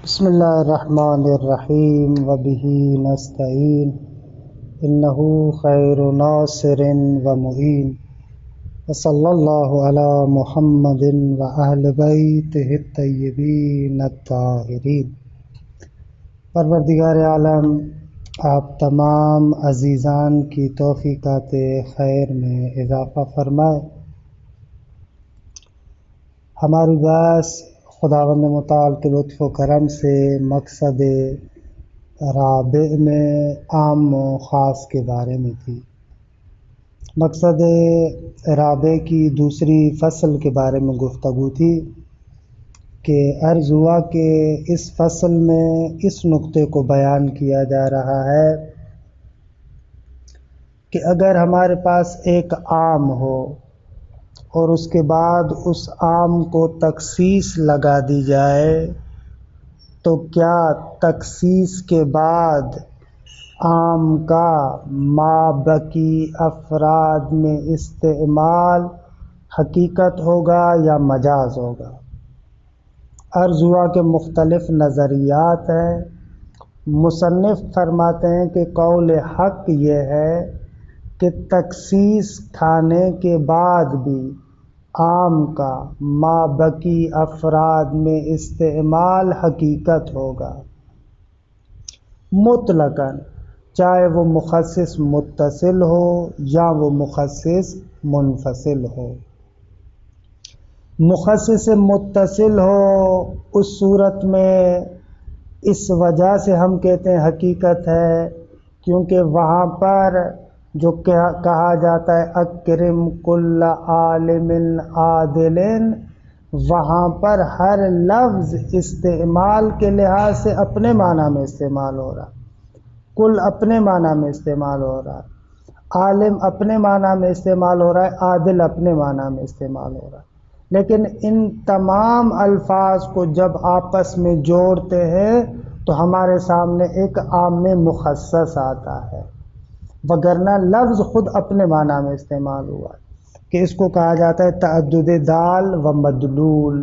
بسم اللہ الرحمن الرحیم وبہ نستعین انہ خیر ناصر و معین وصلی اللہ علی محمد و اہل بیتہ الطیبین الطاہرین۔ پروردگار عالم آپ تمام عزیزان کی توفیقات خیر میں اضافہ فرمائے۔ ہماری بحث خداوند متعال کے لطف و کرم سے مقصد رابع میں عام و خاص کے بارے میں تھی۔ مقصد رابع کی دوسری فصل کے بارے میں گفتگو تھی کہ عرض ہوا کہ اس فصل میں اس نقطے کو بیان کیا جا رہا ہے کہ اگر ہمارے پاس ایک عام ہو اور اس کے بعد اس عام کو تخصیص لگا دی جائے تو کیا تخصیص کے بعد عام کا مابقی افراد میں استعمال حقیقت ہوگا یا مجاز ہوگا؟ عرض ہوا کہ مختلف نظریات ہیں۔ مصنف فرماتے ہیں کہ قول حق یہ ہے کہ تخصیص کھانے کے بعد بھی عام کا مابقی افراد میں استعمال حقیقت ہوگا مطلقاً، چاہے وہ مخصص متصل ہو یا وہ مخصص منفصل ہو۔ مخصص متصل ہو اس صورت میں اس وجہ سے ہم کہتے ہیں حقیقت ہے کیونکہ وہاں پر جو کہا جاتا ہے اکرم کل عالم عادل، وہاں پر ہر لفظ استعمال کے لحاظ سے اپنے معنی میں استعمال ہو رہا، کل اپنے معنی میں استعمال ہو رہا، عالم اپنے معنی میں استعمال ہو رہا ہے، عادل اپنے معنی میں استعمال ہو رہا ہے۔ لیکن ان تمام الفاظ کو جب آپس میں جوڑتے ہیں تو ہمارے سامنے ایک عام مخصص آتا ہے، وگرنہ لفظ خود اپنے معنی میں استعمال ہوا ہے کہ اس کو کہا جاتا ہے تعدد دال و مدلول۔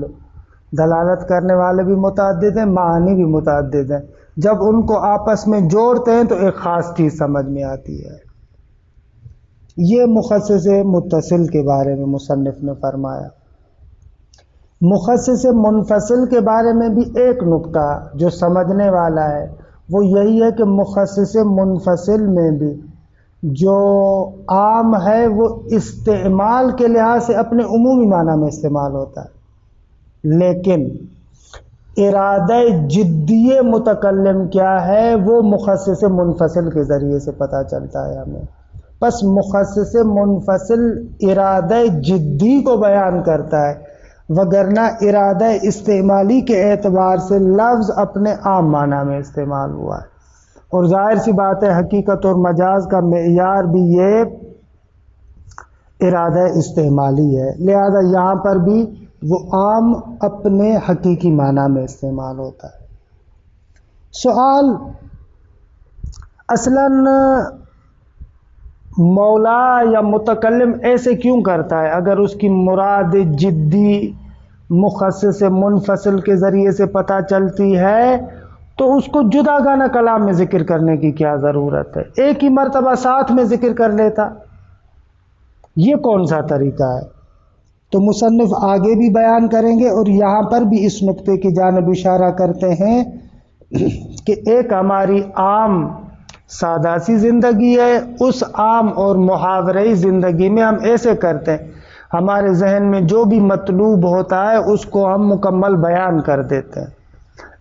دلالت کرنے والے بھی متعدد ہیں، معنی بھی متعدد ہیں، جب ان کو آپس میں جوڑتے ہیں تو ایک خاص چیز سمجھ میں آتی ہے۔ یہ مخصص متصل کے بارے میں مصنف نے فرمایا۔ مخصص منفصل کے بارے میں بھی ایک نقطہ جو سمجھنے والا ہے وہ یہی ہے کہ مخصص منفصل میں بھی جو عام ہے وہ استعمال کے لحاظ سے اپنے عمومی معنی میں استعمال ہوتا ہے، لیکن ارادہ جدی متکلم کیا ہے وہ مخصص منفصل کے ذریعے سے پتہ چلتا ہے ہمیں۔ بس مخصص منفصل ارادہ جدی کو بیان کرتا ہے، وگرنہ ارادہ استعمالی کے اعتبار سے لفظ اپنے عام معنی میں استعمال ہوا ہے۔ اور ظاہر سی بات ہے حقیقت اور مجاز کا معیار بھی یہ ارادہ استعمالی ہے، لہذا یہاں پر بھی وہ عام اپنے حقیقی معنی میں استعمال ہوتا ہے۔ سوال، اصلاً مولا یا متکلم ایسے کیوں کرتا ہے اگر اس کی مراد جدی مخصص منفصل کے ذریعے سے پتہ چلتی ہے تو اس کو جداگانہ کلام میں ذکر کرنے کی کیا ضرورت ہے؟ ایک ہی مرتبہ ساتھ میں ذکر کر لیتا، یہ کون سا طریقہ ہے؟ تو مصنف آگے بھی بیان کریں گے اور یہاں پر بھی اس نقطے کی جانب اشارہ کرتے ہیں کہ ایک ہماری عام سادہ سی زندگی ہے، اس عام اور محاورئی زندگی میں ہم ایسے کرتے ہیں، ہمارے ذہن میں جو بھی مطلوب ہوتا ہے اس کو ہم مکمل بیان کر دیتے ہیں۔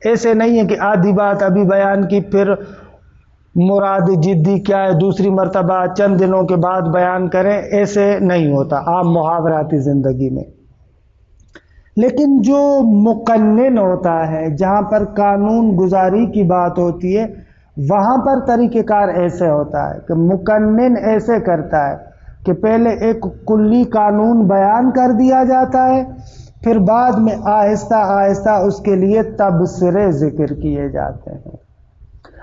ایسے نہیں ہے کہ آدھی بات ابھی بیان کی پھر مراد جدی کیا ہے دوسری مرتبہ چند دنوں کے بعد بیان کریں، ایسے نہیں ہوتا عام محاوراتی زندگی میں۔ لیکن جو مقنن ہوتا ہے، جہاں پر قانون گزاری کی بات ہوتی ہے، وہاں پر طریقہ کار ایسے ہوتا ہے کہ مقنن ایسے کرتا ہے کہ پہلے ایک کلی قانون بیان کر دیا جاتا ہے، پھر بعد میں آہستہ آہستہ اس کے لیے تبصرے ذکر کیے جاتے ہیں۔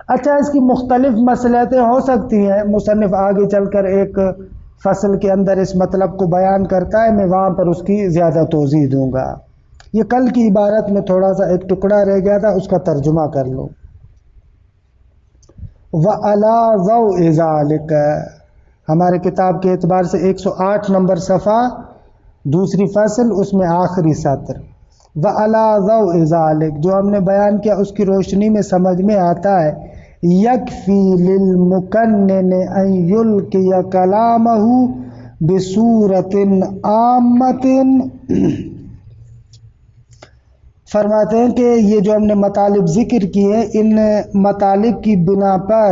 اچھا، اس کی مختلف مصلحتیں ہو سکتی ہیں، مصنف آگے چل کر ایک فصل کے اندر اس مطلب کو بیان کرتا ہے، میں وہاں پر اس کی زیادہ توضیح دوں گا۔ یہ کل کی عبارت میں تھوڑا سا ایک ٹکڑا رہ گیا تھا، اس کا ترجمہ کر لو۔ وَعَلَى ضَوْءِ ذَلِكَ ہمارے کتاب کے اعتبار سے 108 نمبر صفحہ، دوسری فصل، اس میں آخری سطر، وَعَلَى ضَوْءِ ذَلِكَ جو ہم نے بیان کیا اس کی روشنی میں سمجھ میں آتا ہے، یکفی للمکنن ان یلقی کلامہ بصورت عامۃ، فرماتے ہیں کہ یہ جو ہم نے مطالب ذکر کیے، ان مطالب کی بنا پر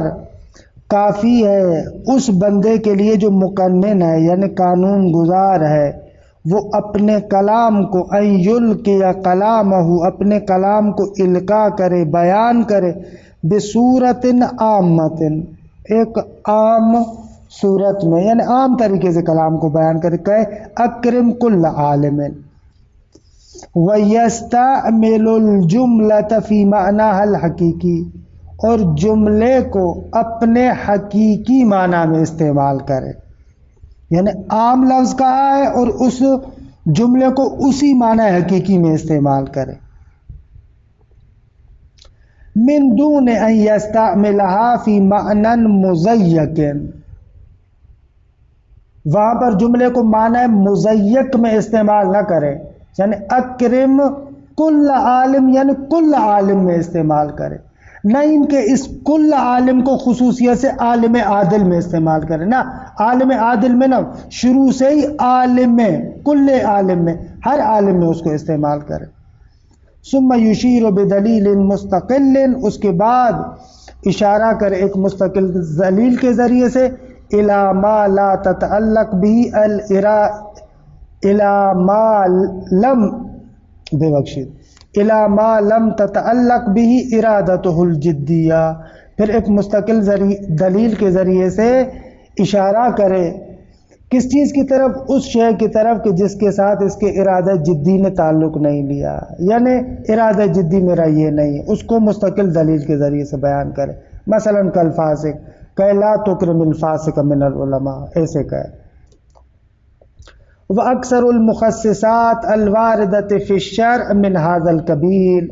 کافی ہے اس بندے کے لیے جو مقنن ہے یعنی قانون گزار ہے، وہ اپنے کلام کو ان یلقی کلامہ اپنے کلام کو القاء کرے، بیان کرے، بصورت عامۃ ایک عام صورت میں، یعنی عام طریقے سے کلام کو بیان کرے، کہ اکرم کل عالم وَيَسْتَعْمِلُ الْجُمْلَةَ فِي مَعْنَاهَا الْحَقِيقِي اور جملے کو اپنے حقیقی معنی میں استعمال کرے، یعنی عام لفظ کہا ہے اور اس جملے کو اسی معنی حقیقی میں استعمال کرے، من دون ان يستعملها في معنى مزيق وہاں پر جملے کو معنی مزیق میں استعمال نہ کرے، یعنی اکرم کل عالم یعنی کل عالم میں استعمال کرے، نہ ان کے اس کل عالم کو خصوصیت سے عالم عادل میں استعمال کرے، نہ عالم عادل میں، نہ شروع سے ہی عالم میں، کل عالم میں، ہر عالم میں اس کو استعمال کرے۔ ثم یشیر بدلیل مستقل اس کے بعد اشارہ کرے ایک مستقل دلیل کے ذریعے سے، الی ما لا تتعلق به الی ما لم تتعلق به ارادته الجدیہ، پھر ایک مستقل دلیل کے ذریعے سے اشارہ کرے کس چیز کی طرف؟ اس شے کی طرف کہ جس کے ساتھ اس کے ارادہ جدی نے تعلق نہیں لیا، یعنی ارادہ جدی میرا یہ نہیں ہے، اس کو مستقل دلیل کے ذریعے سے بیان کرے۔ مثلا کالفاسق کہ لا تکرم الفاسق من العلماء، ایسے کہے۔ وَأَكْثَرُ الْمُخَصِّصَاتِ الْوَارِدَةِ فِي الشَّرْعِ مِنْ هَذَا الْقَبِيلِ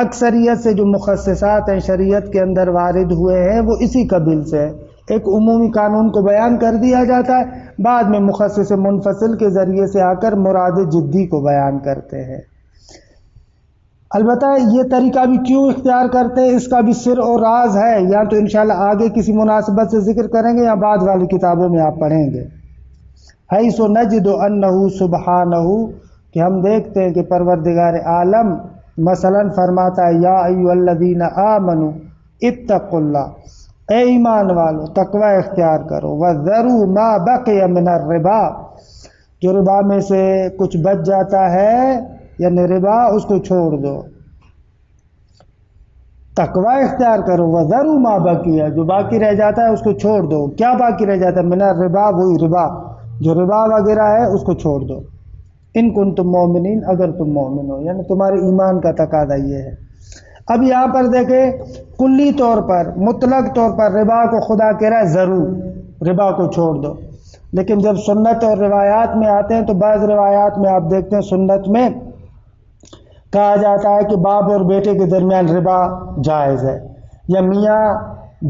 اکثریت سے جو مخصصات ہیں شریعت کے اندر وارد ہوئے ہیں وہ اسی قبیل سے ہے، ایک عمومی قانون کو بیان کر دیا جاتا ہے، بعد میں مخصص منفصل کے ذریعے سے آ کر مراد جدی کو بیان کرتے ہیں۔ البتہ یہ طریقہ بھی کیوں اختیار کرتے ہیں اس کا بھی سر اور راز ہے، یا تو انشاءاللہ آگے کسی مناسبت سے ذکر کریں گے یا بعد والی کتابوں میں آپ پڑھیں گے۔ حیث نجد انہ سبحانہ کہ ہم دیکھتے ہیں کہ پروردگار عالم مثلا فرماتا ہے، یا ایھا الذین آمنوا اتقوا اللہ، اے ایمان والو تقوی اختیار کرو، وذروا ما بقی من الربا جو ربا میں سے کچھ بچ جاتا ہے یعنی ربا اس کو چھوڑ دو، تقوی اختیار کرو، وذروا ما بقی جو باقی رہ جاتا ہے اس کو چھوڑ دو۔ کیا باقی رہ جاتا ہے؟ من الربا، وہی ربا جو ربا وغیرہ ہے اس کو چھوڑ دو، ان کنتم مومنین اگر تم مومن ہو، یعنی تمہارے ایمان کا تقاضا یہ ہے۔ اب یہاں پر دیکھیں کلی طور پر مطلق طور پر ربا کو خدا کہہ رہا ہے ضرور ربا کو چھوڑ دو، لیکن جب سنت اور روایات میں آتے ہیں تو بعض روایات میں آپ دیکھتے ہیں سنت میں کہا جاتا ہے کہ باپ اور بیٹے کے درمیان ربا جائز ہے، یا میاں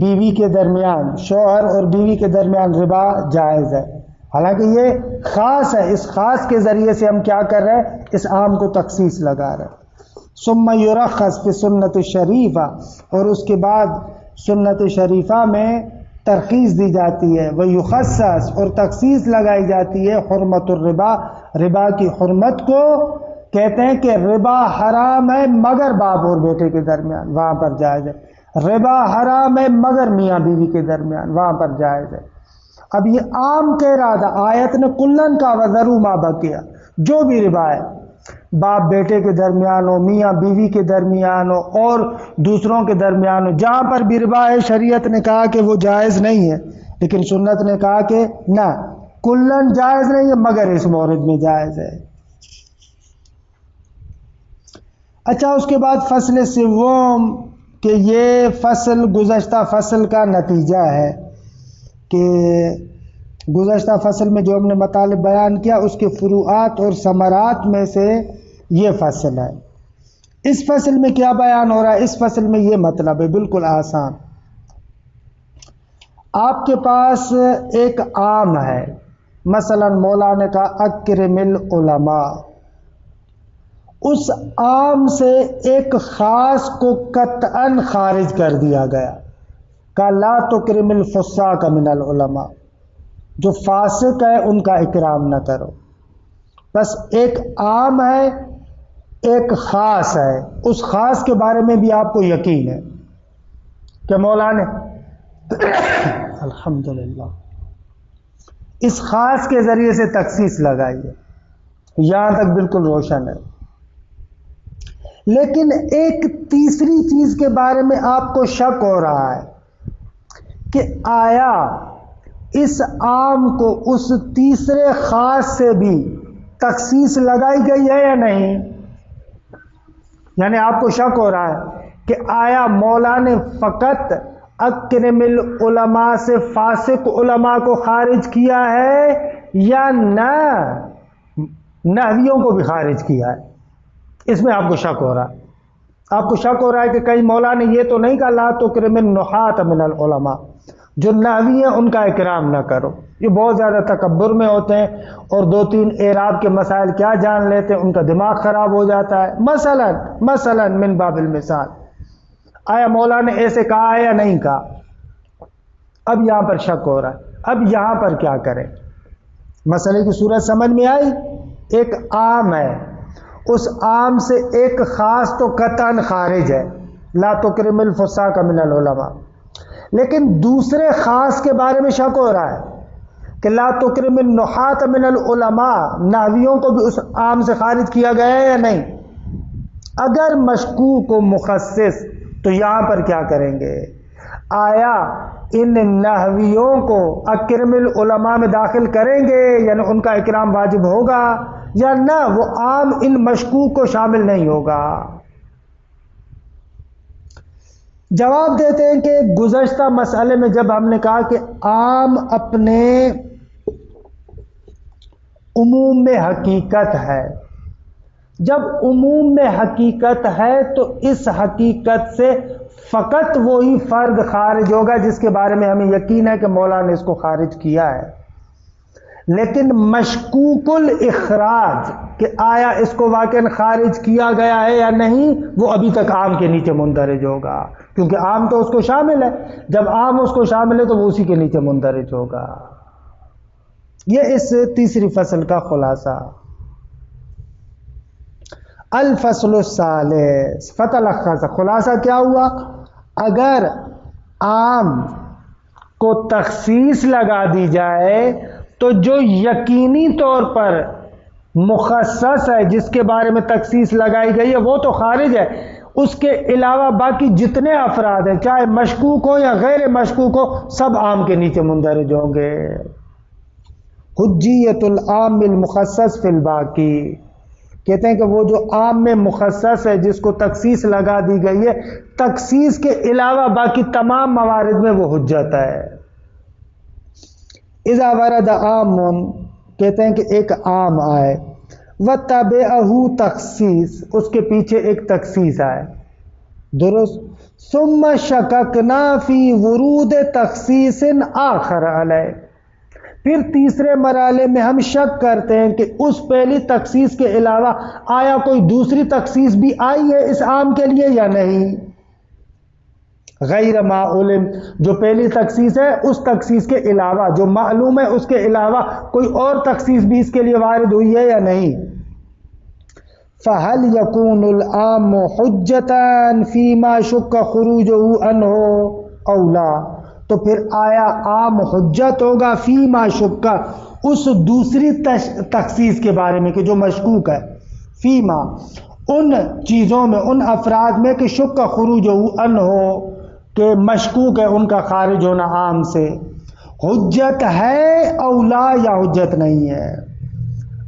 بیوی کے درمیان، شوہر اور بیوی کے درمیان ربا جائز ہے، حالانکہ یہ خاص ہے، اس خاص کے ذریعے سے ہم کیا کر رہے ہیں؟ اس عام کو تخصیص لگا رہے ہیں۔ ثم یرخص فی سنت شریفہ اور اس کے بعد سنت شریفہ میں ترخیص دی جاتی ہے، ویخصص اور تخصیص لگائی جاتی ہے حرمت الربا، ربا کی حرمت کو، کہتے ہیں کہ ربا حرام ہے مگر باپ اور بیٹے کے درمیان، وہاں پر جائز ہے، ربا حرام ہے مگر میاں بیوی کے درمیان، وہاں پر جائز ہے۔ اب یہ عام کہہ رہا تھا، آیت نے کلن کا وذروا ما بقی، جو بھی ربا ہے باپ بیٹے کے درمیان ہو، میاں بیوی کے درمیان ہو اور دوسروں کے درمیان ہو، جہاں پر بھی ربا ہے شریعت نے کہا کہ وہ جائز نہیں ہے، لیکن سنت نے کہا کہ نہ کلن جائز نہیں ہے مگر اس مورد میں جائز ہے۔ اچھا، اس کے بعد فصل سوم کہ یہ فصل گزشتہ فصل کا نتیجہ ہے، کہ گزشتہ فصل میں جو ہم نے مطالب بیان کیا اس کے فروعات اور ثمرات میں سے یہ فصل ہے. اس فصل میں کیا بیان ہو رہا ہے؟ اس فصل میں یہ مطلب ہے بالکل آسان. آپ کے پاس ایک عام ہے، مثلا مولا نے کہا اکرم العلماء، اس عام سے ایک خاص کو قطعاً خارج کر دیا گیا، کہ لا تکرم الفساق من العلماء، جو فاسق ہے ان کا اکرام نہ کرو. بس ایک عام ہے ایک خاص ہے، اس خاص کے بارے میں بھی آپ کو یقین ہے کہ مولا نے الحمدللہ اس خاص کے ذریعے سے تخصیص لگائی ہے، یہاں تک بالکل روشن ہے. لیکن ایک تیسری چیز کے بارے میں آپ کو شک ہو رہا ہے کہ آیا اس عام کو اس تیسرے خاص سے بھی تخصیص لگائی گئی ہے یا نہیں؟ یعنی آپ کو شک ہو رہا ہے کہ آیا مولا نے فقط اکرم العلماء سے فاسق علماء کو خارج کیا ہے یا نہ نحویوں کو بھی خارج کیا ہے؟ اس میں آپ کو شک ہو رہا ہے. آپ کو شک ہو رہا ہے کہ کہیں مولا نے یہ تو نہیں کہا لا تکرم النحاة من العلماء، جو نحوی ہیں ان کا اکرام نہ کرو. یہ بہت زیادہ تکبر میں ہوتے ہیں اور 2-3 اعراب کے مسائل کیا جان لیتے ہیں، ان کا دماغ خراب ہو جاتا ہے. مثلا من باب المثال، آیا مولا نے ایسے کہا ہے یا نہیں کہا؟ اب یہاں پر شک ہو رہا ہے. اب یہاں پر کیا کریں؟ مسئلے کی صورت سمجھ میں آئی؟ ایک عام ہے، اس عام سے ایک خاص تو قطعاً خارج ہے، لا تکرم الفساق من العلماء. لیکن دوسرے خاص کے بارے میں شک ہو رہا ہے کہ لا تکرم النحاة من العلماء، نحویوں کو بھی اس عام سے خارج کیا گیا ہے یا نہیں؟ اگر مشکوک و مخصص تو یہاں پر کیا کریں گے؟ آیا ان نحویوں کو اکرم العلماء میں داخل کریں گے، یعنی ان کا اکرام واجب ہوگا، یا نہ وہ عام ان مشکوک کو شامل نہیں ہوگا؟ جواب دیتے ہیں کہ گزشتہ مسئلے میں جب ہم نے کہا کہ عام اپنے عموم میں حقیقت ہے، جب عموم میں حقیقت ہے تو اس حقیقت سے فقط وہی فرد خارج ہوگا جس کے بارے میں ہمیں یقین ہے کہ مولا نے اس کو خارج کیا ہے. لیکن مشکوک الاخراج کہ آیا اس کو واقعا خارج کیا گیا ہے یا نہیں، وہ ابھی تک عام کے نیچے مندرج ہوگا، کیونکہ عام تو اس کو شامل ہے. جب عام اس کو شامل ہے تو وہ اسی کے نیچے مندرج ہوگا. یہ اس تیسری فصل کا خلاصہ. الفصل الثالث فتلخص، خلاصہ کیا ہوا؟ اگر عام کو تخصیص لگا دی جائے تو جو یقینی طور پر مخصص ہے جس کے بارے میں تخصیص لگائی گئی ہے وہ تو خارج ہے، اس کے علاوہ باقی جتنے افراد ہیں چاہے مشکوک ہو یا غیر مشکوک ہو سب عام کے نیچے مندرج ہوں گے. حجیت العام بالمخصص فی الباقی، کہتے ہیں کہ وہ جو عام میں مخصص ہے جس کو تخصیص لگا دی گئی ہے، تخصیص کے علاوہ باقی تمام موارد میں وہ حجت ہے. اذا ورد عام، کہتے ہیں کہ ایک عام آئے، وتبعہ تخصیص، اس کے پیچھے ایک تخصیص آئے، درست، ثم شککنا فی ورود تخصیص آخر علیہ، پھر تیسرے مرحلے میں ہم شک کرتے ہیں کہ اس پہلی تخصیص کے علاوہ آیا کوئی دوسری تخصیص بھی آئی ہے اس عام کے لیے یا نہیں. غیر ما علم، جو پہلی تخصیص ہے اس تخصیص کے علاوہ جو معلوم ہے اس کے علاوہ کوئی اور تخصیص بھی اس کے لیے وارد ہوئی ہے یا نہیں. فَهَلْ يَكُونُ الْعَامُ حُجَّةً فِي مَا شُكَّ خُرُوجُهُ عَنْهُ أَوْ لَا، تو پھر آیا عام حجت ہوگا فی ما شکا، اس دوسری تخصیص کے بارے میں کہ جو مشکوک ہے، فی ما ان چیزوں میں ان افراد میں کہ شک خروج ان ہو کہ مشکوک ہے ان کا خارج ہونا عام سے، حجت ہے اولا یا حجت نہیں ہے.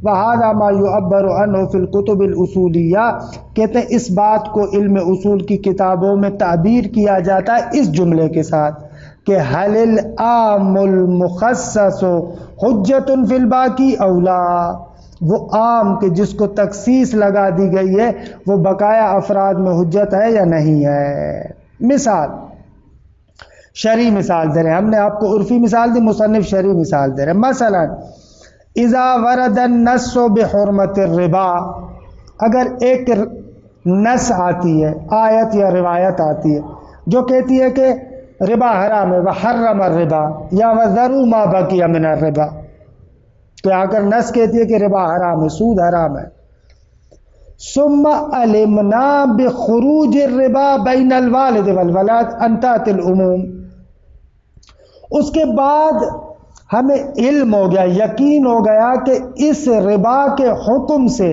وَهَذَا مَا يُعَبَّرُ عَنْهُ فِي الْكُتُبِ الْأُصُولِيَّةِ، کہتے ہیں اس بات کو علم اصول کی کتابوں میں تعبیر کیا جاتا ہے اس جملے کے ساتھ کہ هَلِ الْعَامُ الْمُخَصَّصُ حُجَّةٌ فِي الْبَاقِي أَوْ لَا، وہ عام کے جس کو تخصیص لگا دی گئی ہے وہ بقایا افراد میں حجت ہے یا نہیں ہے؟ مثال شرعی مثال دے رہے ہیں، ہم نے آپ کو عرفی مثال دی، مصنف شرعی مثال دے رہے ہیں۔ مثلا اذا ورد النص بحرمت الربا، اگر ایک نص آتی ہے، آیت یا روایت آتی ہے جو کہتی ہے کہ ربا حرام ہے، وحرم الربا یا وذروا ما بقی من الربا، کہ اگر نص کہتی ہے کہ ربا حرام ہے، سود حرام ہے، ثم علمنا بخروج الربا بین الوالد والولد ان تأتی العموم، اس کے بعد ہمیں علم ہو گیا، یقین ہو گیا کہ اس ربا کے حکم سے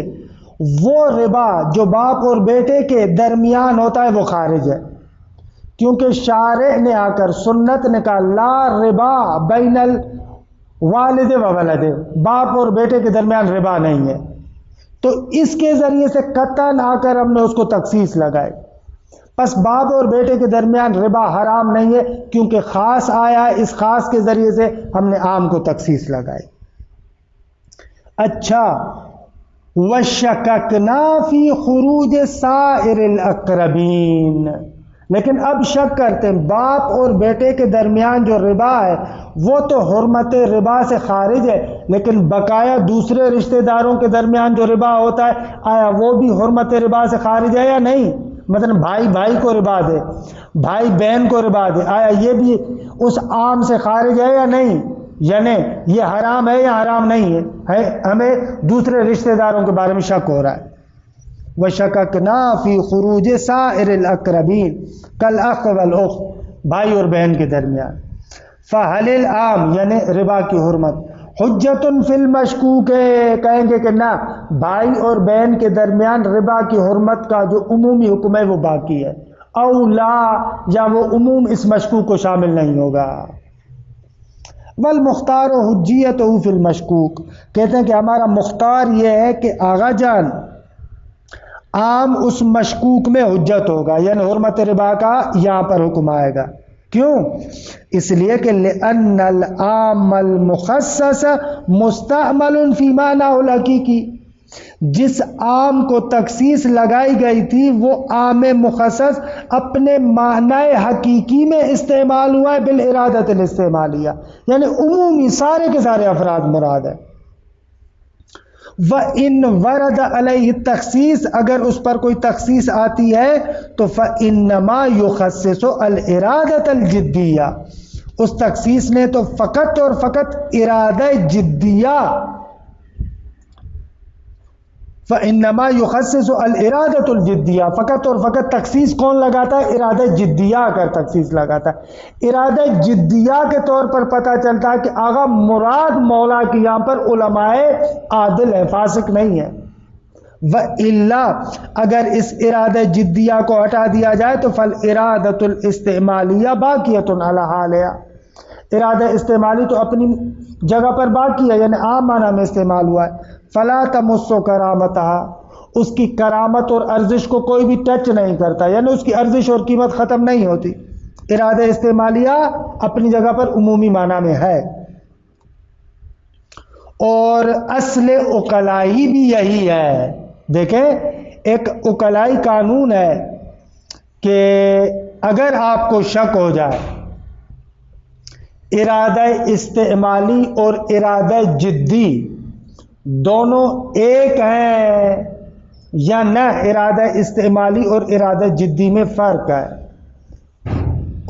وہ ربا جو باپ اور بیٹے کے درمیان ہوتا ہے وہ خارج ہے، کیونکہ شارع نے آ کر سنت نے کہا لا ربا بین الوالد و ولد، باپ اور بیٹے کے درمیان ربا نہیں ہے، تو اس کے ذریعے سے قطعاً آ کر ہم نے اس کو تخصیص لگائی۔ بس باپ اور بیٹے کے درمیان ربا حرام نہیں ہے، کیونکہ خاص آیا ہے، اس خاص کے ذریعے سے ہم نے عام کو تخصیص لگائی۔ اچھا، وَشَكَكْنَا فِي خُرُوجِ سَائِرِ الْأَقْرَبِينَ، لیکن اب شک کرتے ہیں باپ اور بیٹے کے درمیان جو ربا ہے وہ تو حرمت ربا سے خارج ہے، لیکن بقایا دوسرے رشتہ داروں کے درمیان جو ربا ہوتا ہے آیا وہ بھی حرمت ربا سے خارج ہے یا نہیں؟ مثلا بھائی بھائی کو ربا دے، بھائی بہن کو ربا دے، آیا یہ بھی اس عام سے خارج ہے یا نہیں؟ یعنی یہ حرام ہے یا حرام نہیں ہے؟ ہمیں دوسرے رشتہ داروں کے بارے میں شک ہو رہا ہے۔ وَشَكَكْنَا فِي خُرُوجِ سَائِرِ الْأَقْرَبِينَ كَالْأَخِ وَالْأُخْتِ، بھائی اور بہن کے درمیان۔ فَهَلِ الْعَامِ یعنی ربا کی حرمت حجتٌ فی المشکوک، کہیں گے کہ نہ، بھائی اور بہن کے درمیان ربا کی حرمت کا جو عمومی حکم ہے وہ باقی ہے، او لا، یا وہ عموم اس مشکوک کو شامل نہیں ہوگا۔ والمختار حجیتہ فی المشکوک، کہتے ہیں کہ ہمارا مختار یہ ہے کہ آغا جان عام اس مشکوک میں حجت ہوگا، یعنی حرمت ربا کا یہاں پر حکم آئے گا۔ کیوں؟ اس لیے کہ لأن العام المخصص مستعمل فی معنی الحقیقی، جس عام کو تخصیص لگائی گئی تھی وہ عام مخصص اپنے معنی حقیقی میں استعمال ہوا ہے بالارادۃ الاستعمالیہ، یعنی عمومی سارے کے سارے افراد مراد ہے۔ وَإِنْ وَرَدَ عَلَيْهِ التَّخْصِيص، اگر اس پر کوئی تخصیص آتی ہے تو فَإِنَّمَا يُخَصِّصُ الْإِرَادَةَ الْجِدِّيَّةَ، اس تخصیص نے تو فقط اور فقط ارادہ جدیہ، فَإِنَّمَا يُخَصِّصُ الْإِرَادَةُ الْجِدِّيَّةَ، فقط اور فقط تخصیص کون لگاتا ہے؟ ارادہ جدیہ کر تخصیص لگاتا ہے۔ ارادہ جدیہ کے طور پر پتہ چلتا ہے کہ آغا مراد مولا کی یہاں پر علماء عادل ہے، فاسق نہیں ہے۔ وَإِلَّا، اگر اس ارادہ جدیہ کو ہٹا دیا جائے تو فَالْإِرَادَةُ الْإِسْتِعْمَالِيَّةُ بَاقِيَةٌ عَلَى حَالِهَا، ارادہ استعمالی تو اپنی جگہ پر باقی ہے، یعنی عام معنی میں استعمال ہوا ہے۔ فَلَا تَمُسُّ كَرَامَتَهَا، اس کی کرامت اور ارزش کو کوئی بھی ٹچ نہیں کرتا، یعنی اس کی ارزش اور قیمت ختم نہیں ہوتی۔ ارادہ استعمالیہ اپنی جگہ پر عمومی معنی میں ہے، اور اصل عقلائی بھی یہی ہے۔ دیکھیں، ایک عقلائی قانون ہے کہ اگر آپ کو شک ہو جائے ارادہ استعمالی اور ارادہ جدی دونوں ایک ہیں یا نہ، ارادہ استعمالی اور ارادہ جدی میں فرق ہے۔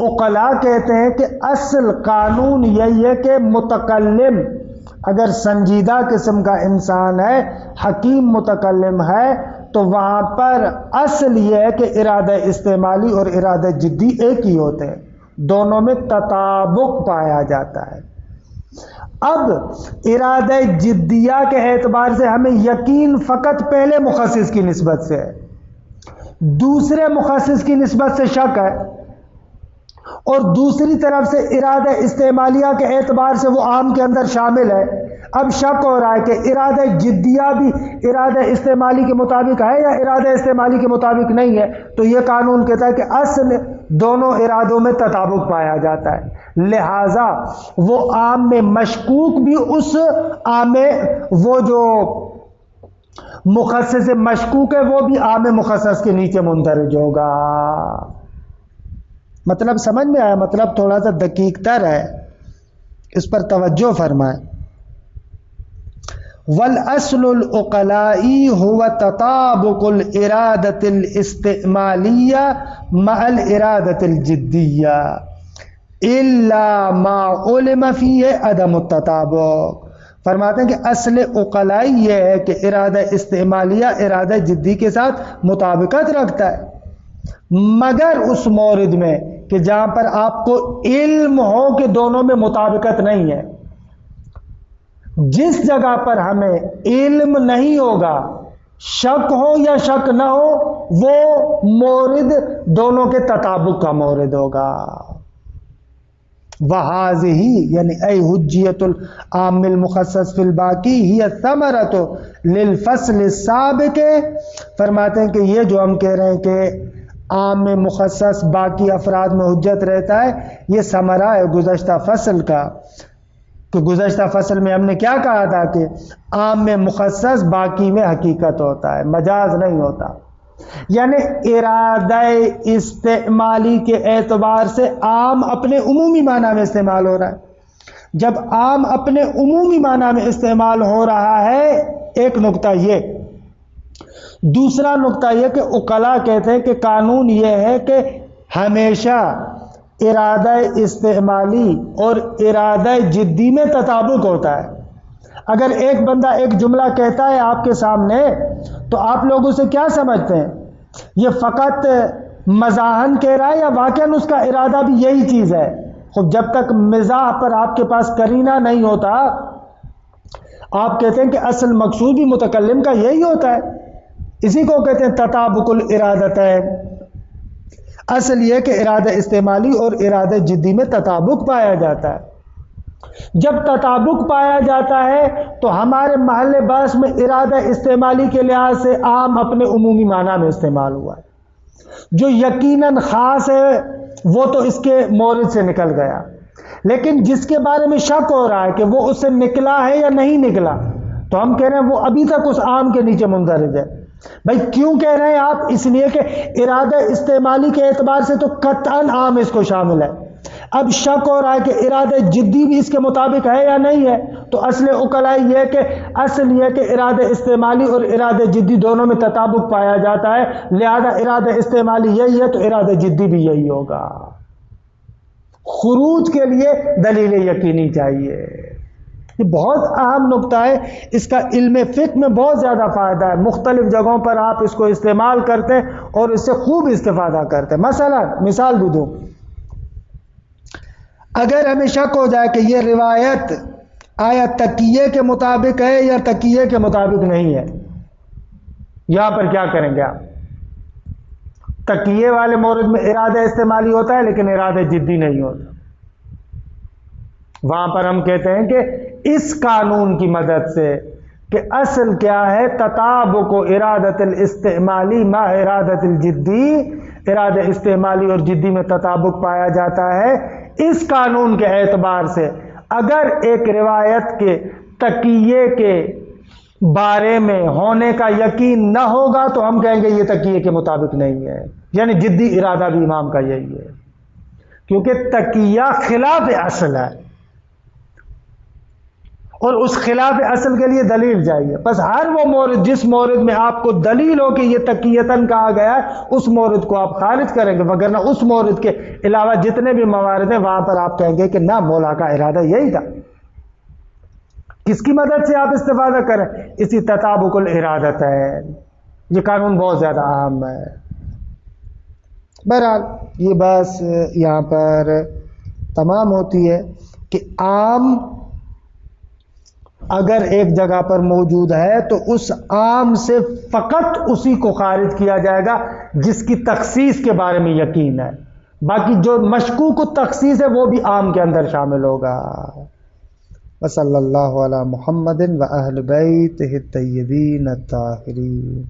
عقلاء کہتے ہیں کہ اصل قانون یہی ہے کہ متکلم اگر سنجیدہ قسم کا انسان ہے، حکیم متکلم ہے، تو وہاں پر اصل یہ ہے کہ ارادہ استعمالی اور ارادہ جدی ایک ہی ہوتے ہیں، دونوں میں تطابق پایا جاتا ہے۔ اب ارادہ جدیہ کے اعتبار سے ہمیں یقین فقط پہلے مخصص کی نسبت سے ہے، دوسرے مخصص کی نسبت سے شک ہے، اور دوسری طرف سے ارادہ استعمالیہ کے اعتبار سے وہ عام کے اندر شامل ہے۔ اب شک ہو رہا ہے کہ ارادہ جدیہ بھی ارادہ استعمالی کے مطابق ہے یا ارادہ استعمالی کے مطابق نہیں ہے، تو یہ قانون کہتا ہے کہ اصل دونوں ارادوں میں تطابق پایا جاتا ہے، لہذا وہ عام میں مشکوک بھی اس عام میں وہ جو مخصص مشکوک ہے وہ بھی عام مخصص کے نیچے مندرج ہوگا. مطلب سمجھ میں آیا؟ مطلب تھوڑا سا دقیق تر ہے، اس پر توجہ فرمائیں. والاصل العقلائی هو تطابق الارادۃ الاستعمالیہ مع الارادۃ الجدیہ الا ما علم فیہ عدم التطابق. فرماتے ہیں کہ اصل عقلائی یہ ہے کہ ارادہ استعمالیہ ارادہ جدی کے ساتھ مطابقت رکھتا ہے، مگر اس مورد میں کہ جہاں پر آپ کو علم ہو کہ دونوں میں مطابقت نہیں ہے. جس جگہ پر ہمیں علم نہیں ہوگا، شک ہو یا شک نہ ہو، وہ مورد دونوں کے تطابق کا مورد ہوگا. وَهَذِهِ یعنی اے حجیت العام المخصص فی الباقی ہی ثمرۃ للفصل السابق. فرماتے ہیں کہ یہ جو ہم کہہ رہے ہیں کہ عام مخصص باقی افراد میں حجت رہتا ہے، یہ ثمرہ ہے گزشتہ فصل کا. کہ گزشتہ فصل میں ہم نے کیا کہا تھا کہ عام میں مخصص باقی میں حقیقت ہوتا ہے، مجاز نہیں ہوتا. یعنی ارادہ استعمالی کے اعتبار سے عام اپنے عمومی معنی میں استعمال ہو رہا ہے. جب عام اپنے عمومی معنی میں استعمال ہو رہا ہے، ایک نقطہ یہ. دوسرا نقطہ یہ کہ عقلاء کہتے ہیں کہ قانون یہ ہے کہ ہمیشہ ارادہ استعمالی اور ارادہ جدی میں تطابق ہوتا ہے. اگر ایک بندہ ایک جملہ کہتا ہے آپ کے سامنے تو آپ لوگ اسے کیا سمجھتے ہیں؟ یہ فقط مزاحن کہہ رہا ہے یا واقعاً اس کا ارادہ بھی یہی چیز ہے؟ خب جب تک مزاح پر آپ کے پاس قرینہ نہیں ہوتا، آپ کہتے ہیں کہ اصل مقصود بھی متکلم کا یہی ہوتا ہے. اسی کو کہتے ہیں تطابق الارادتین. اصل یہ کہ ارادہ استعمالی اور ارادہ جدی میں تطابق پایا جاتا ہے. جب تطابق پایا جاتا ہے تو ہمارے محل بحث میں ارادہ استعمالی کے لحاظ سے عام اپنے عمومی معنی میں استعمال ہوا ہے. جو یقیناً خاص ہے وہ تو اس کے مورد سے نکل گیا، لیکن جس کے بارے میں شک ہو رہا ہے کہ وہ اس سے نکلا ہے یا نہیں نکلا، تو ہم کہہ رہے ہیں وہ ابھی تک اس عام کے نیچے مندرج ہے. بھائی کیوں کہہ رہے ہیں آپ؟ اس لیے کہ ارادہ استعمالی کے اعتبار سے تو قطعاً عام اس کو شامل ہے. اب شک ہو رہا ہے کہ ارادہ جدی بھی اس کے مطابق ہے یا نہیں ہے، تو اصل عقلائی یہ کہ اصل یہ کہ ارادہ استعمالی اور ارادہ جدی دونوں میں تطابق پایا جاتا ہے، لہذا ارادہ استعمالی یہی ہے تو ارادہ جدی بھی یہی ہوگا. خروج کے لیے دلیل یقینی چاہیے. یہ بہت اہم نقطہ ہے، اس کا علم فقہ میں بہت زیادہ فائدہ ہے. مختلف جگہوں پر آپ اس کو استعمال کرتے ہیں اور اس سے خوب استفادہ کرتے ہیں. مثلا مثال بھی دوں، اگر ہمیں شک ہو جائے کہ یہ روایت آیا تقیے کے مطابق ہے یا تقیے کے مطابق نہیں ہے، یہاں پر کیا کریں گے آپ؟ تقیے والے مورد میں ارادہ استعمالی ہوتا ہے لیکن ارادہ جدی نہیں ہوتا. وہاں پر ہم کہتے ہیں کہ اس قانون کی مدد سے کہ اصل کیا ہے، تطابق و ارادت الاستعمالی مع ارادت الجدی، ارادہ استعمالی اور جدی میں تطابق پایا جاتا ہے. اس قانون کے اعتبار سے اگر ایک روایت کے تقیے کے بارے میں ہونے کا یقین نہ ہوگا تو ہم کہیں گے یہ تقیے کے مطابق نہیں ہے. یعنی جدی ارادہ بھی امام کا یہی ہے، کیونکہ تقیہ خلاف اصل ہے اور اس خلاف اصل کے لیے دلیل چاہیے. بس ہر وہ مورد جس مورد میں آپ کو دلیل ہو کہ یہ تقیتاً کہا گیا ہے، اس مورد کو آپ خارج کریں گے، وگرنہ اس مورد کے علاوہ جتنے بھی موارد ہیں وہاں پر آپ کہیں گے کہ نہ، مولا کا ارادہ یہی تھا. کس کی مدد سے آپ استفادہ کریں؟ اسی تطابق الارادت ہے. یہ قانون بہت زیادہ اہم ہے. بہرحال یہ بس یہاں پر تمام ہوتی ہے کہ عام اگر ایک جگہ پر موجود ہے تو اس عام سے فقط اسی کو خارج کیا جائے گا جس کی تخصیص کے بارے میں یقین ہے. باقی جو مشکوک التخصیص ہے وہ بھی عام کے اندر شامل ہوگا. وصلی اللہ علی محمد و اہل بیتہ الطیبین الطاہرین.